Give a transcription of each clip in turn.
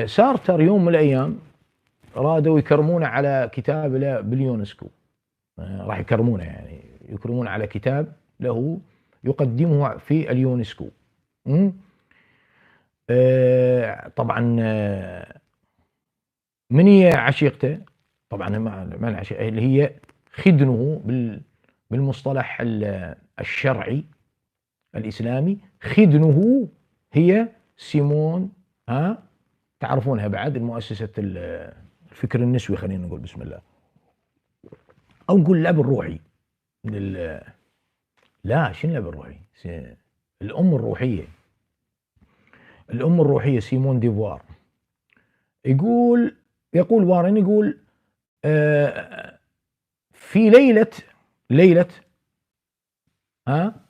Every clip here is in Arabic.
سارتر يوم من الأيام رادوا يكرمونه على كتاب له باليونسكو. راح يكرمونه، يعني يكرمون على كتاب له يقدمه في اليونسكو. طبعا من هي عشيقته؟ طبعا ما العشيقة اللي هي خدنه بالمصطلح الشرعي الإسلامي. خدنه هي سيمون، تعرفونها بعد، المؤسسة الفكر النسوي، خلينا نقول بسم الله، أو نقول اللعب الروحي لا، شنو اللعب الروحي؟ الأم الروحية، الأم الروحية سيمون ديفوار. يقول وارن، يقول في ليلة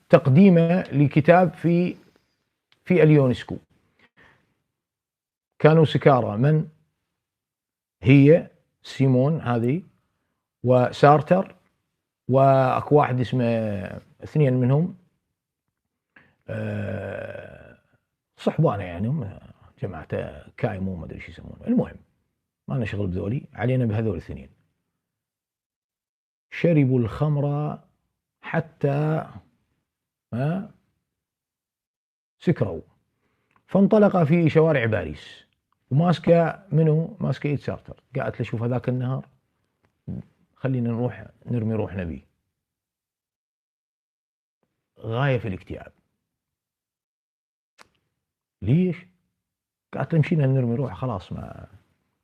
تقديمه لكتاب في اليونسكو، كانوا سكارى، من هي سيمون هذه وسارتر، واكو واحد اسمه، اثنين منهم صحبانه، يعني هم جماعه كايمو ما ادري ايش يسمونه. المهم ما لنا شغل بذولي، علينا بهذول الاثنين. شربوا الخمر حتى سكروا، فانطلق في شوارع باريس، وماسكه منه، ماسكه ايد سارتر. قالت له شوف هذاك النهر، خلينا نروح نرمي روحنا بيه. غاية في الاكتئاب. ليش؟ قالت له مشينا نرمي روح خلاص، ما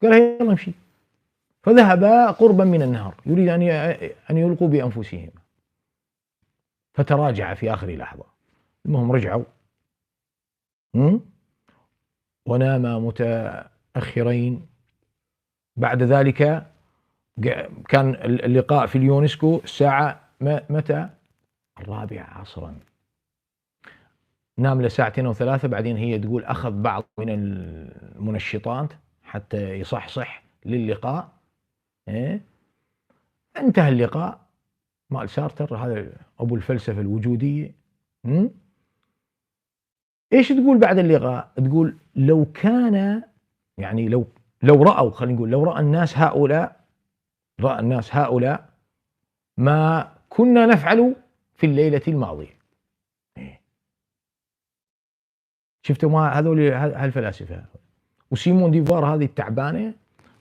قال يلا نمشي. فذهبا قربا من النهر، يريد أن يلقوا بأنفسهم، فتراجع في آخر لحظة. المهم رجعوا وناما متأخرين. بعد ذلك كان اللقاء في اليونسكو الساعة متى؟ 4 عصرا. نام له ساعتين أو 3، بعدين هي تقول أخذ بعض من المنشطات حتى يصحصح للقاء. انتهى اللقاء مال سارتر، هذا أبو الفلسفة الوجودية. إيش تقول بعد اللقاء؟ تقول لو كان، يعني لو رأوا، خلينا نقول لو رأى الناس هؤلاء ما كنا نفعل في الليلة الماضية. شفتوا ما هذول هالفلاسفة. وسيمون ديفار هذه التعبانة،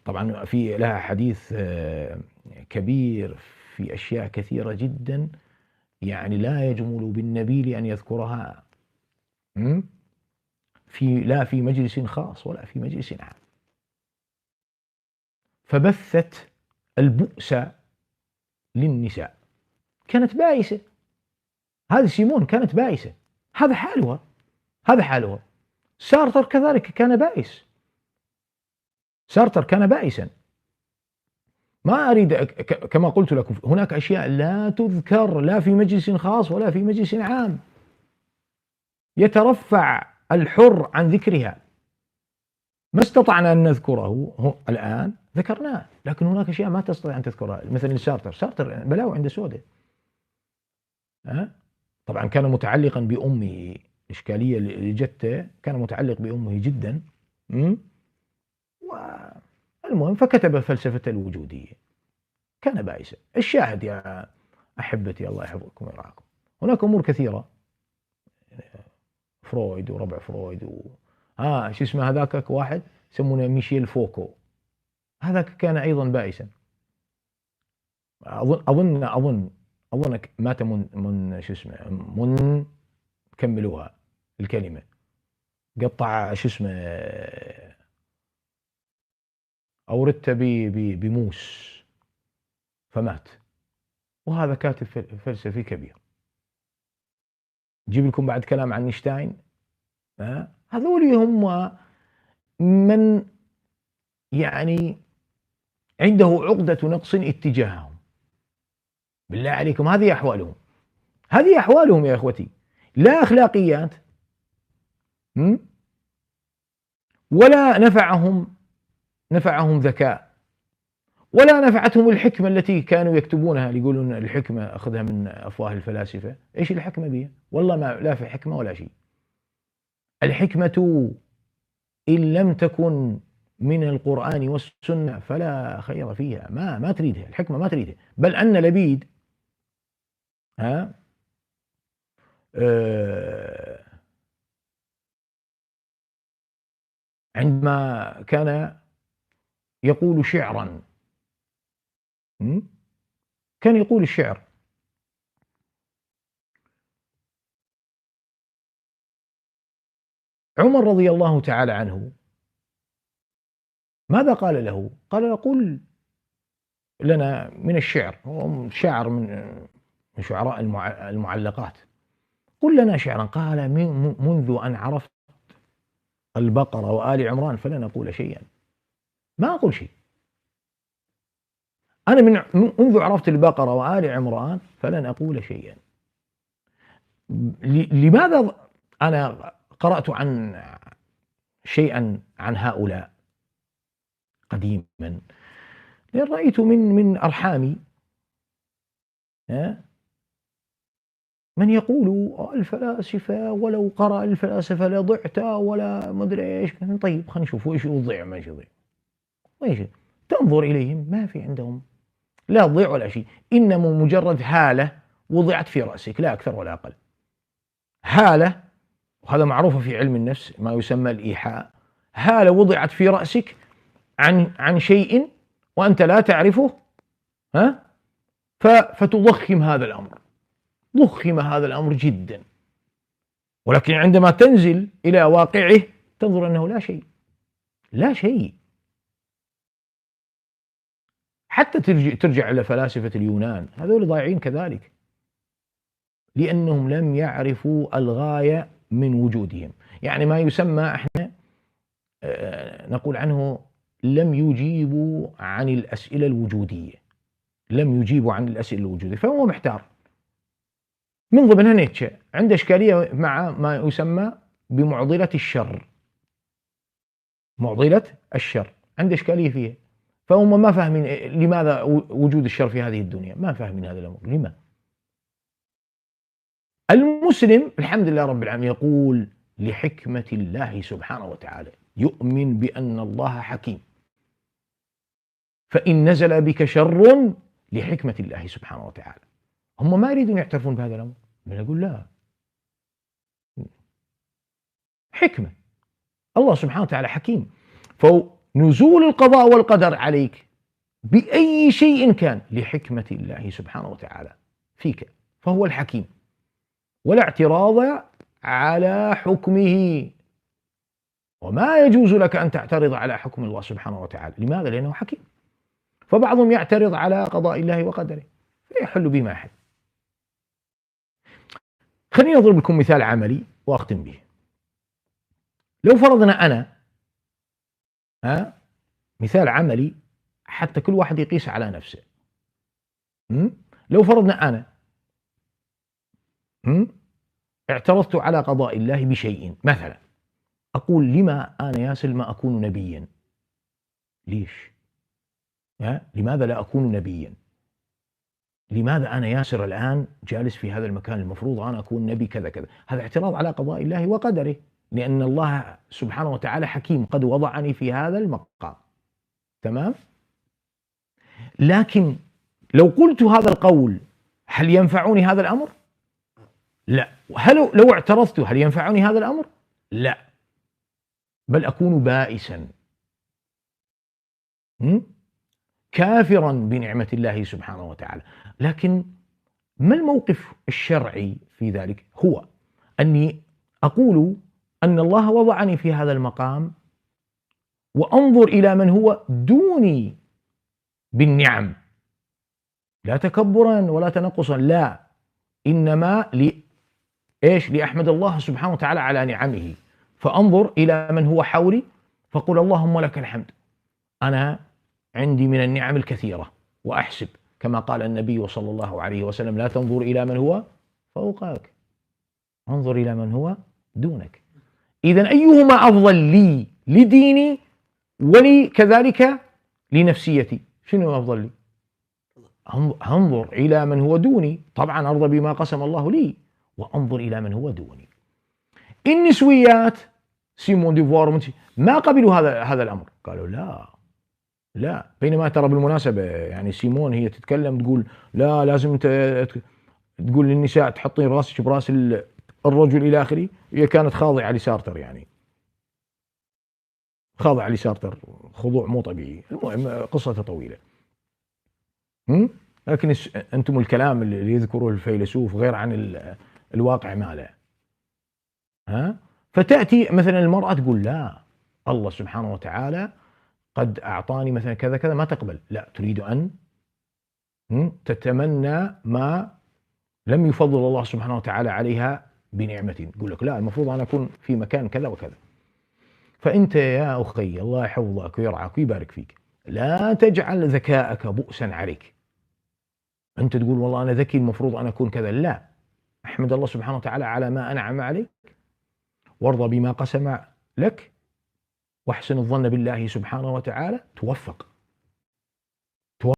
طبعا في لها حديث كبير في أشياء كثيرة جدا، يعني لا يجمل بالنبيل أن يذكرها لا في مجلس خاص ولا في مجلس عام. فبثت البؤس للنساء، كانت بائسة. هذه سيمون كانت بائسة، هذا حالها. سارتر كذلك كان بائس، سارتر كان بائسا. ما أريد كما قلت لكم، هناك أشياء لا تذكر لا في مجلس خاص ولا في مجلس عام، يترفع الحر عن ذكرها. ما استطعنا أن نذكره الآن، ذكرناه، لكن هناك أشياء ما تستطيع أن تذكرها، مثل سارتر بلاوي عنده سودة. طبعا كان متعلقا بأمه، إشكالية لجته، كان متعلق بأمه جدا. والمهم فكتب فلسفة الوجودية، كان بائسا. الشاهد يا أحبتي، الله يحفظكم ويرعاكم، هناك أمور كثيرة، فرويد وربع فرويد شو اسمه هذاك واحد يسمونه ميشيل فوكو، هذاك كان أيضا بائسا. أظن مات من شو اسمه، من كملوها الكلمة، قطع شو اسمه أوردته بموس فمات. وهذا كاتب فلسفي كبير. جيب لكم بعد كلام عن اينشتاين. هذول هم من يعني عنده عقدة نقص اتجاههم. بالله عليكم، هذه أحوالهم يا إخوتي، لا أخلاقيات، ولا نفعهم ذكاء، ولا نفعتهم الحكمة التي كانوا يكتبونها، يقولون الحكمة أخذها من أفواه الفلاسفة. إيش الحكمة بيه؟ والله ما لا في حكمة ولا شيء. الحكمة إن لم تكن من القرآن والسنة فلا خير فيها، ما تريدها الحكمة، ما تريدها. بل أن لبيد عندما كان يقول شعرا، كان يقول الشعر: عمر رضي الله تعالى عنه ماذا قال له؟ قال: قل لنا من الشعر. هو شاعر من شعراء المعلقات. قل لنا شعرا. قال: منذ أن عرفت البقرة وآل عمران فلن أقول شيئا، ما أقول شيء. أنا منذ عرفت البقرة وآل عمران فلن أقول شيئا. لماذا أنا قرأت عن شيئا عن هؤلاء قديما؟ لأن رأيت من أرحامي من يقول: الفلاسفة ولو قرأ الفلاسفة لضعت ولا مدري إيش. طيب خلينا نشوف إيش يضيع ما يضيع. إيش تنظر إليهم؟ ما في عندهم لا تضيع ولا شيء، إنما مجرد هالة وضعت في رأسك، لا أكثر ولا أقل. هالة، وهذا معروف في علم النفس، ما يسمى الإيحاء. هالة وضعت في رأسك عن شيء وأنت لا تعرفه، فتضخم هذا الأمر، ضخم هذا الأمر جدا. ولكن عندما تنزل إلى واقعه تنظر أنه لا شيء، لا شيء. حتى ترجع إلى فلاسفة اليونان، هذول ضايعين كذلك، لأنهم لم يعرفوا الغاية من وجودهم. يعني ما يسمى احنا نقول عنه لم يجيبوا عن الأسئلة الوجودية، لم يجيبوا عن الأسئلة الوجودية، فهو محتار. من ضمنها نيتشه عنده إشكالية مع ما يسمى بمعضلة الشر. معضلة الشر عنده إشكالية فيها، فهم ما فاهمين لماذا وجود الشر في هذه الدنيا، ما فاهمين هذا الأمر. لما؟ المسلم الحمد لله رب العالمين يقول: لحكمة الله سبحانه وتعالى، يؤمن بأن الله حكيم، فإن نزل بك شر لحكمة الله سبحانه وتعالى. هم ما يريدون يعترفون بهذا الأمر، من يقول لا، حكمة الله سبحانه وتعالى حكيم. فنزول القضاء والقدر عليك بأي شيء كان لحكمة الله سبحانه وتعالى فيك، فهو الحكيم، ولا اعتراض على حكمه. وما يجوز لك أن تعترض على حكم الله سبحانه وتعالى. لماذا؟ لأنه حكيم. فبعضهم يعترض على قضاء الله وقدره فيحل به ما يحل. خليني أضرب لكم مثال عملي وأختم به. لو فرضنا أنا مثال عملي حتى كل واحد يقيس على نفسه. لو فرضنا أنا اعترضت على قضاء الله بشيء، مثلا أقول: لما أنا ياسر ما أكون نبيا؟ ليش؟ لماذا لا أكون نبيا؟ لماذا أنا ياسر الآن جالس في هذا المكان، المفروض أنا أكون نبي كذا كذا؟ هذا اعتراض على قضاء الله وقدره، لأن الله سبحانه وتعالى حكيم قد وضعني في هذا المقام. تمام؟ لكن لو قلت هذا القول هل ينفعني هذا الأمر؟ لا. لو اعترضت هل ينفعني هذا الأمر؟ لا، بل أكون بائسا كافرا بنعمة الله سبحانه وتعالى. لكن ما الموقف الشرعي في ذلك؟ هو أني أقول أن الله وضعني في هذا المقام وأنظر إلى من هو دوني بالنعم، لا تكبرا ولا تنقصا، لا، إنما لأحمد الله سبحانه وتعالى على نعمه. فأنظر إلى من هو حولي فقل: اللهم لك الحمد، أنا عندي من النعم الكثيرة. وأحسب كما قال النبي صلى الله عليه وسلم: لا تنظر إلى من هو فوقك، انظر إلى من هو دونك. إذن أيهما أفضل لي لديني ولي كذلك لنفسيتي؟ شنو أفضل لي؟ انظر إلى من هو دوني، طبعا أرضى بما قسم الله لي، وأنظر إلى من هو دوني. النسويات سيمون ديفوار ما قبلوا هذا الأمر، قالوا لا. بينما ترى بالمناسبة يعني سيمون هي تتكلم تقول لا لازم أنت تقول للنساء تحطين راسك براس الرجل إلى آخره. هي كانت خاضعة لسارتر، يعني خاضعة لسارتر خضوع مو طبيعي. المهم قصته طويلة. لكن أنتم الكلام اللي يذكره الفيلسوف غير عن الواقع ماله. فتأتي مثلا المرأة تقول لا، الله سبحانه وتعالى قد أعطاني مثلا كذا كذا، ما تقبل، لا تريد أن تتمنى ما لم يفضل الله سبحانه وتعالى عليها بنعمة. تقول لك لا، المفروض أنا أكون في مكان كذا وكذا. فأنت يا أخي الله يحفظك ويرعاك ويبارك فيك، لا تجعل ذكاءك بؤسا عليك. أنت تقول والله أنا ذكي المفروض أن أكون كذا، لا، أحمد الله سبحانه وتعالى على ما أنعم عليك، وارضى بما قسم لك، واحسن الظن بالله سبحانه وتعالى، توفق.